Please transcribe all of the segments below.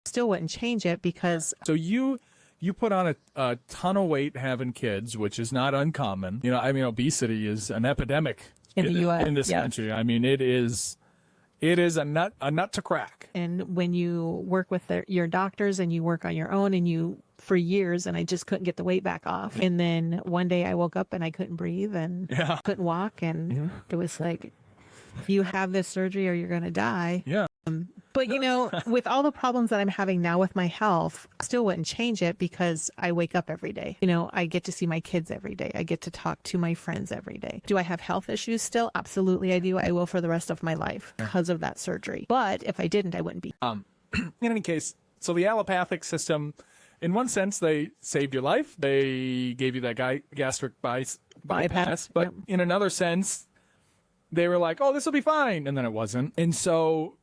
Still wouldn't change it because So you put on a ton of weight having kids, which is not uncommon. You know, I mean, obesity is an epidemic in the U.S. in this country. I mean, it is a nut to crack. And when you work with your doctors and you work on your own and you for years, and I just couldn't get the weight back off. And then one day I woke up and I couldn't breathe and couldn't walk. And it was like, you have this surgery or you're going to die. Yeah. But, you know, with all the problems that I'm having now with my health, I still wouldn't change it because I wake up every day. You know, I get to see my kids every day. I get to talk to my friends every day. Do I have health issues still? Absolutely, I do. I will for the rest of my life because of that surgery. But if I didn't, I wouldn't be. In any case, so the allopathic system, in one sense, they saved your life. They gave you that gastric bypass. But in another sense, they were like, oh, this will be fine. And then it wasn't. And so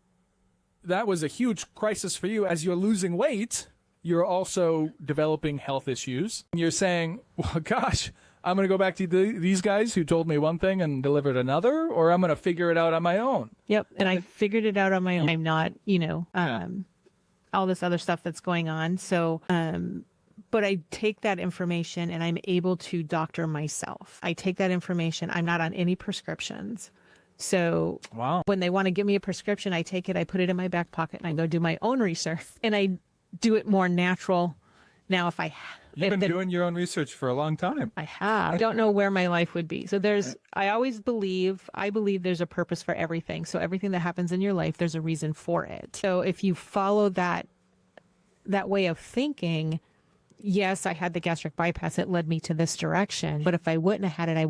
that was a huge crisis for you. As you're losing weight, you're also developing health issues. You're saying, well, gosh, I'm going to go back to these guys who told me one thing and delivered another, or I'm going to figure it out on my own. Yep. And I figured it out on my own. I'm not, you know, all this other stuff that's going on. So, but I take that information and I'm able to doctor myself. I take that information. I'm not on any prescriptions. So when they want to give me a prescription, I take it, I put it in my back pocket and I go do my own research and I do it more natural. Now, if You've been doing your own research for a long time. I have. I don't know where my life would be. So I believe there's a purpose for everything. So everything that happens in your life, there's a reason for it. So if you follow that way of thinking, yes, I had the gastric bypass. It led me to this direction. But if I wouldn't have had it, I